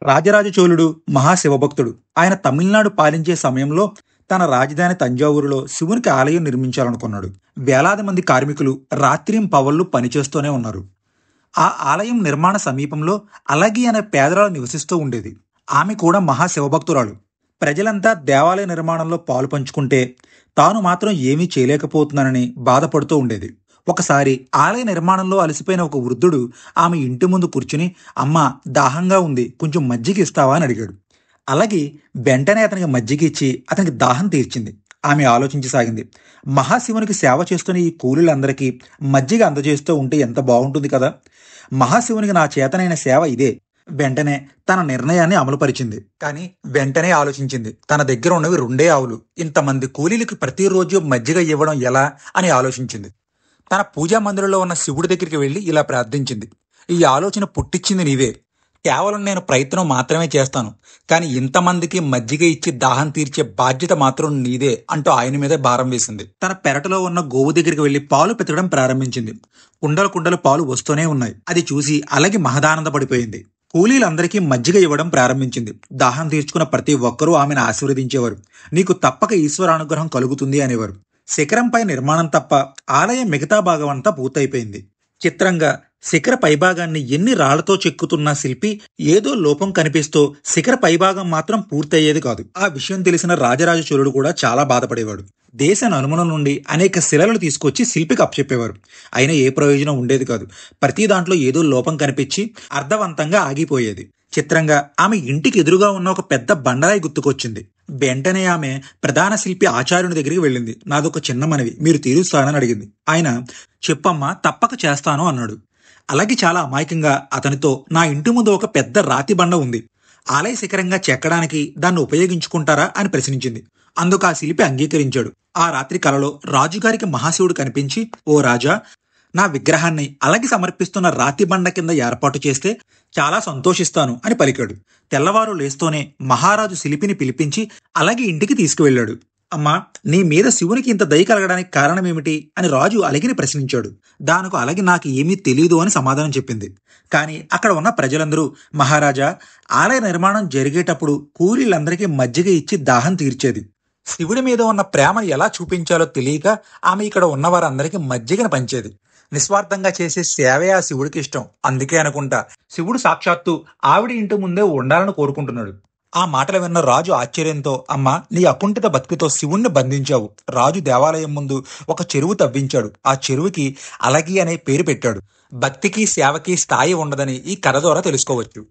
రాజరాజ చోళుడు మహాశివభక్తుడు. ఆయన తమిళనాడు పాలించే సమయంలో తన రాజధాని తంజావూరులో శివునికి ఆలయం నిర్మించాలనుకున్నాడు. వేలాది మంది కార్మికులు రాత్రింపవళ్లు పనిచేస్తూనే ఉన్నారు. ఆ ఆలయం నిర్మాణ సమీపంలో అలగి అనే పేదరాలు నివసిస్తూ ఉండేది. ఆమె కూడా మహాశివభక్తురాలు. ప్రజలంతా దేవాలయ నిర్మాణంలో పాలు పంచుకుంటే తాను మాత్రం ఏమీ చేయలేకపోతున్నానని బాధపడుతూ ఉండేది. ఒకసారి ఆలయ నిర్మాణంలో అలసిపోయిన ఒక వృద్ధుడు ఆమె ఇంటి ముందు కూర్చుని, అమ్మా, దాహంగా ఉంది, కొంచెం మజ్జిగ ఇస్తావా అని అడిగాడు. అలాగే వెంటనే అతనికి మజ్జిగ ఇచ్చి అతనికి దాహం తీర్చింది. ఆమె ఆలోచించసాగింది. మహాశివునికి సేవ చేస్తున్న ఈ కూలీలందరికీ మజ్జిగ అందజేస్తూ ఉంటే ఎంత బాగుంటుంది కదా. మహాశివునికి నా చేతనైన సేవ ఇదే. వెంటనే తన నిర్ణయాన్ని అమలుపరిచింది. కానీ వెంటనే ఆలోచించింది. తన దగ్గర ఉన్నవి 2 ఆవులు. ఇంతమంది కూలీలకు ప్రతిరోజు మజ్జిగ ఇవ్వడం ఎలా అని ఆలోచించింది. తన పూజా మందిరంలో ఉన్న శివుడి దగ్గరికి వెళ్ళి ఇలా ప్రార్థించింది. ఈ ఆలోచన పుట్టించింది నీవే. కేవలం నేను ప్రయత్నం మాత్రమే చేస్తాను, కానీ ఇంతమందికి మజ్జిగ ఇచ్చి దాహం తీర్చే బాధ్యత మాత్రం నీదే అంటూ ఆయన మీదే భారం వేసింది. తన పెరటలో ఉన్న గోవు దగ్గరికి వెళ్లి పాలు పెతకడం ప్రారంభించింది. కుండలు కుండలు పాలు వస్తూనే ఉన్నాయి. అది చూసి అలాగే మహదానందపడిపోయింది. కూలీలందరికీ మజ్జిగ ఇవ్వడం ప్రారంభించింది. దాహం తీర్చుకున్న ప్రతి ఒక్కరూ ఆమెను ఆశీర్వదించేవారు. నీకు తప్పక ఈశ్వరానుగ్రహం కలుగుతుంది అనేవారు. శిఖరంపై నిర్మాణం తప్ప ఆలయం మిగతా భాగం అంతా పూర్తయిపోయింది. చిత్రంగా శిఖర పైభాగాన్ని ఎన్ని రాళ్లతో చెక్కుతున్న శిల్పి ఏదో లోపం కనిపిస్తూ శిఖర పైభాగం మాత్రం పూర్తయ్యేది కాదు. ఆ విషయం తెలిసిన రాజరాజ చోళుడు కూడా చాలా బాధపడేవాడు. దేశ నలుమూల నుండి అనేక శిలలు తీసుకొచ్చి శిల్పికి అప్పచెప్పేవారు. అయినా ఏ ప్రయోజనం ఉండేది కాదు. ప్రతి దాంట్లో ఏదో లోపం కనిపించి అర్థవంతంగా ఆగిపోయేది. చిత్రంగా ఆమె ఇంటికి ఎదురుగా ఉన్న ఒక పెద్ద బండరాయి గుర్తుకొచ్చింది. వెంటనే ఆమె ప్రధాన శిల్పి ఆచార్యుని దగ్గరికి వెళ్ళింది. నాదొక చిన్న మనవి, మీరు తీరుస్తానని అడిగింది. ఆయన, చెప్పమ్మా, తప్పక చేస్తాను అన్నాడు. అలాగే చాలా అమాయకంగా అతనితో, నా ఇంటి ముందు ఒక పెద్ద రాతి బండ ఉంది, ఆలయ శిఖరంగా చెక్కడానికి దాన్ని ఉపయోగించుకుంటారా అని ప్రశ్నించింది. అందుకు ఆ శిల్పి అంగీకరించాడు. ఆ రాత్రి కలలో రాజుగారికి మహాశివుడు కనిపించి, ఓ రాజా, నా విగ్రహాన్ని అలాగే సమర్పిస్తున్న రాతి బండ కింద ఏర్పాటు చేస్తే చాలా సంతోషిస్తాను అని పలికాడు. తెల్లవారు లేస్తూనే మహారాజు శిల్పిని పిలిపించి అలాగే ఇంటికి తీసుకువెళ్ళాడు. అమ్మా, నీ మీద శివునికి ఇంత దయ కలగడానికి కారణమేమిటి అని రాజు అలగిని ప్రశ్నించాడు. దానికి అలగి నాకు ఏమీ తెలీదు అని సమాధానం చెప్పింది. కానీ అక్కడ ఉన్న ప్రజలందరూ, మహారాజా, ఆలయ నిర్మాణం జరిగేటప్పుడు కూలీలందరికీ మజ్జిగ ఇచ్చి దాహం తీర్చేది. శివుడి మీద ఉన్న ప్రేమను ఎలా చూపించాలో తెలియక ఆమె ఇక్కడ ఉన్న వారందరికీ మజ్జిగను పంచేది. నిస్వార్థంగా చేసే సేవే ఆ శివుడికి ఇష్టం. అందుకే అనుకుంటా శివుడు సాక్షాత్తు ఆవిడ ఇంటి ముందే ఉండాలని కోరుకుంటున్నాడు. ఆ మాటలు విన్న రాజు ఆశ్చర్యంతో, అమ్మా, నీ అకుంఠిత భక్తితో శివుణ్ణి బంధించావు. రాజు దేవాలయం ముందు ఒక చెరువు తవ్వించాడు. ఆ చెరువుకి అలగి అనే పేరు పెట్టాడు. భక్తికి సేవకి స్థాయి ఉండదని ఈ కథ ద్వారా తెలుసుకోవచ్చు.